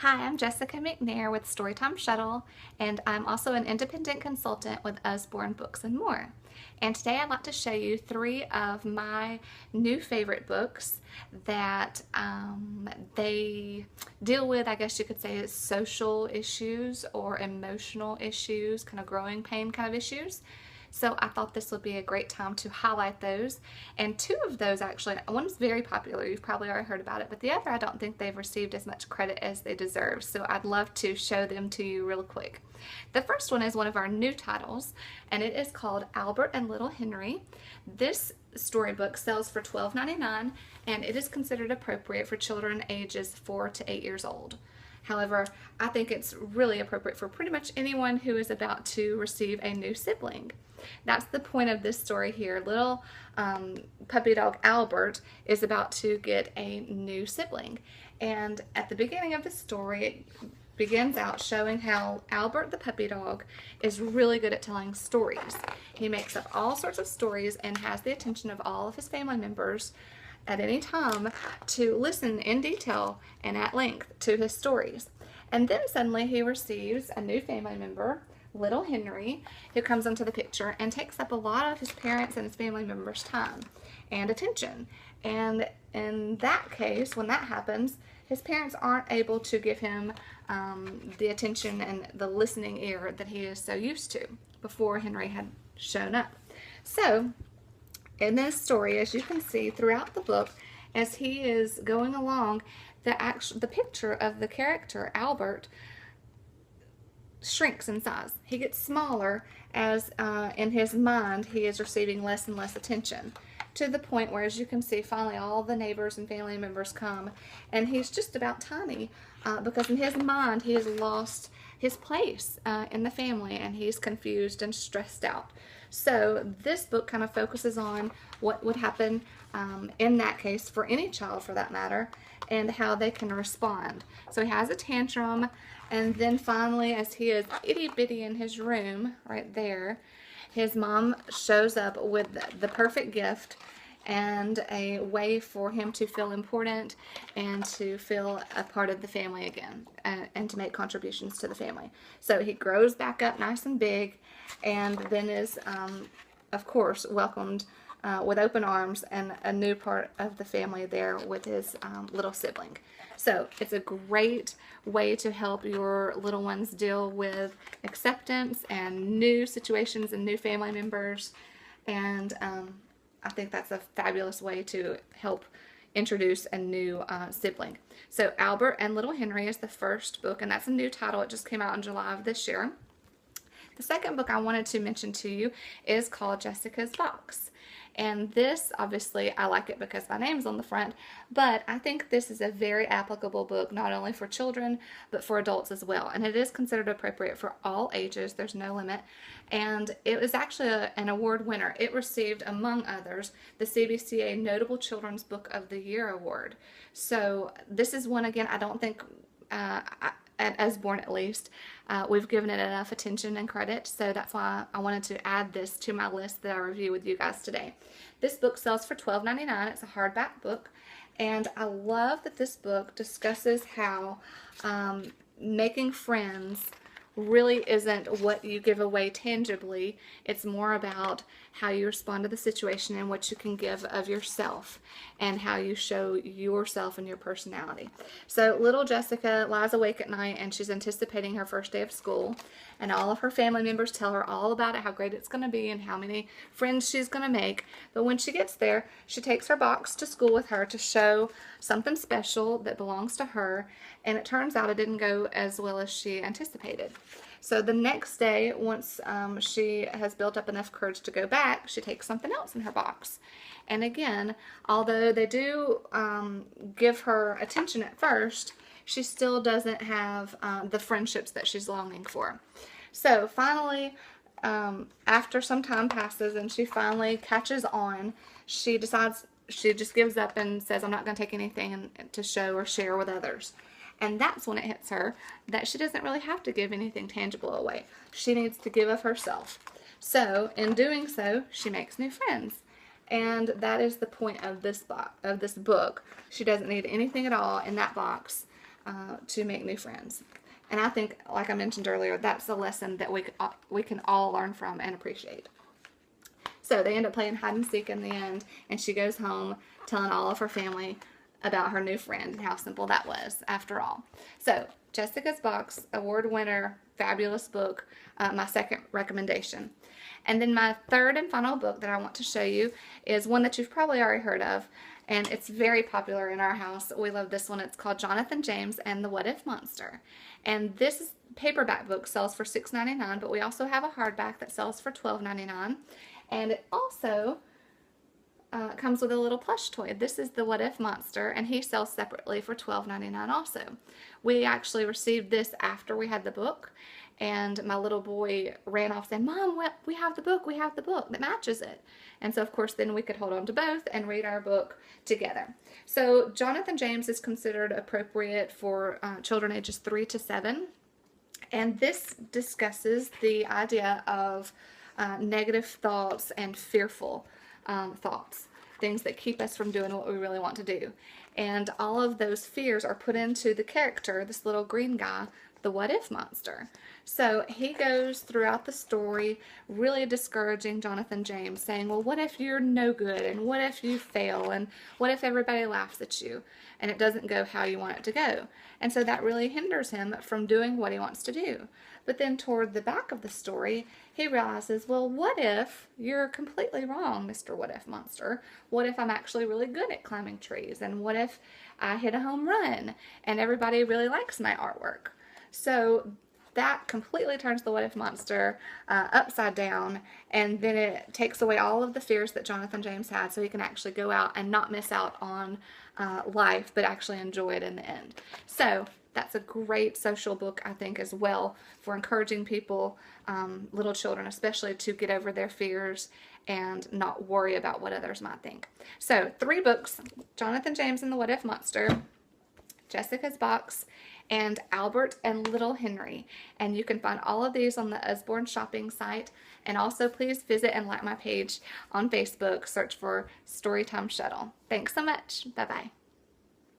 Hi, I'm Jessica McNair with StoryTime Shuttle, and I'm also an independent consultant with Usborne Books and More. And today I'd like to show you three of my new favorite books that they deal with, I guess you could say, social issues or emotional issues, kind of growing pain kind of issues. So I thought this would be a great time to highlight those. And two of those actually, one's very popular, you've probably already heard about it, but the other I don't think they've received as much credit as they deserve. So I'd love to show them to you real quick. The first one is one of our new titles, and it is called Albert and Little Henry. This storybook sells for $12.99, and it is considered appropriate for children ages 4 to 8 years old. However, I think it's really appropriate for pretty much anyone who is about to receive a new sibling. That's the point of this story here. Little puppy dog Albert is about to get a new sibling. And at the beginning of the story, it begins out showing how Albert the puppy dog is really good at telling stories. He makes up all sorts of stories and has the attention of all of his family members at any time to listen in detail and at length to his stories. And then suddenly he receives a new family member, Little Henry, who comes into the picture and takes up a lot of his parents and his family members' time and attention. And in that case, when that happens, his parents aren't able to give him the attention and the listening ear that he is so used to before Henry had shown up. So in this story, as you can see throughout the book, as he is going along, the picture of the character Albert shrinks in size. He gets smaller as in his mind he is receiving less and less attention, to the point where, as you can see, finally all the neighbors and family members come, and he's just about tiny because in his mind he has lost his place in the family, and he's confused and stressed out. So this book kind of focuses on what would happen in that case for any child for that matter, and how they can respond. So he has a tantrum, and then finally, as he is itty bitty in his room right there, his mom shows up with the perfect gift and a way for him to feel important and to feel a part of the family again, and to make contributions to the family. So he grows back up nice and big, and then is, of course, welcomed with open arms and a new part of the family there with his little sibling. So it's a great way to help your little ones deal with acceptance and new situations and new family members, and I think that's a fabulous way to help introduce a new sibling. So Albert and Little Henry is the first book, and that's a new title. It just came out in July of this year. The second book I wanted to mention to you is called Jessica's Box. And this, obviously, I like it because my name's on the front, but I think this is a very applicable book, not only for children, but for adults as well. And it is considered appropriate for all ages. There's no limit. And it was actually an award winner. It received, among others, the CBCA Notable Children's Book of the Year Award. So this is one, again, I don't think at Usborne at least, we've given it enough attention and credit, so that's why I wanted to add this to my list that I review with you guys today. This book sells for $12.99. It's a hardback book, and I love that this book discusses how making friends really isn't what you give away tangibly. It's more about how you respond to the situation and what you can give of yourself and how you show yourself and your personality. So little Jessica lies awake at night, and she's anticipating her first day of school, and all of her family members tell her all about it, how great it's going to be and how many friends she's going to make. But when she gets there, she takes her box to school with her to show something special that belongs to her, and it turns out it didn't go as well as she anticipated. So the next day, once she has built up enough courage to go back, she takes something else in her box. And again, although they do give her attention at first, she still doesn't have the friendships that she's longing for. So finally, after some time passes and she finally catches on, she decides, she just gives up and says, I'm not going to take anything to show or share with others. And that's when it hits her that she doesn't really have to give anything tangible away. She needs to give of herself. So in doing so, she makes new friends. And that is the point of this book. She doesn't need anything at all in that box to make new friends. And I think, like I mentioned earlier, that's a lesson that we can all learn from and appreciate. So they end up playing hide and seek in the end, and she goes home telling all of her family about her new friend and how simple that was after all. So Jessica's Box, award winner, fabulous book, my second recommendation. And then my third and final book that I want to show you is one that you've probably already heard of, and it's very popular in our house. We love this one. It's called Jonathan James and the WhatIf Monster. And this paperback book sells for $6.99, but we also have a hardback that sells for $12.99. And it also comes with a little plush toy. This is the WhatIf Monster, and he sells separately for $12.99 also. We actually received this after we had the book, and my little boy ran off saying, "Mom, we have the book that matches it." And so, of course, then we could hold on to both and read our book together. So Jonathan James is considered appropriate for children ages 3 to 7. And this discusses the idea of negative thoughts and fearful thoughts, things that keep us from doing what we really want to do. And all of those fears are put into the character, this little green guy, the WhatIf Monster. So he goes throughout the story really discouraging Jonathan James, saying, well, what if you're no good, and what if you fail, and what if everybody laughs at you and it doesn't go how you want it to go? And so that really hinders him from doing what he wants to do. But then toward the back of the story, he realizes, well, what if you're completely wrong, Mr. WhatIf Monster? What if I'm actually really good at climbing trees? And what if I hit a home run and everybody really likes my artwork? So that completely turns the WhatIf Monster upside down, and then it takes away all of the fears that Jonathan James had, so he can actually go out and not miss out on life, but actually enjoy it in the end. So that's a great social book, I think, as well, for encouraging people, little children especially, to get over their fears and not worry about what others might think. So 3 books: Jonathan James and the WhatIf Monster, Jessica's Box, and Albert and Little Henry. And you can find all of these on the Usborne shopping site. And also please visit and like my page on Facebook. Search for Storytime Shuttle. Thanks so much. Bye-bye.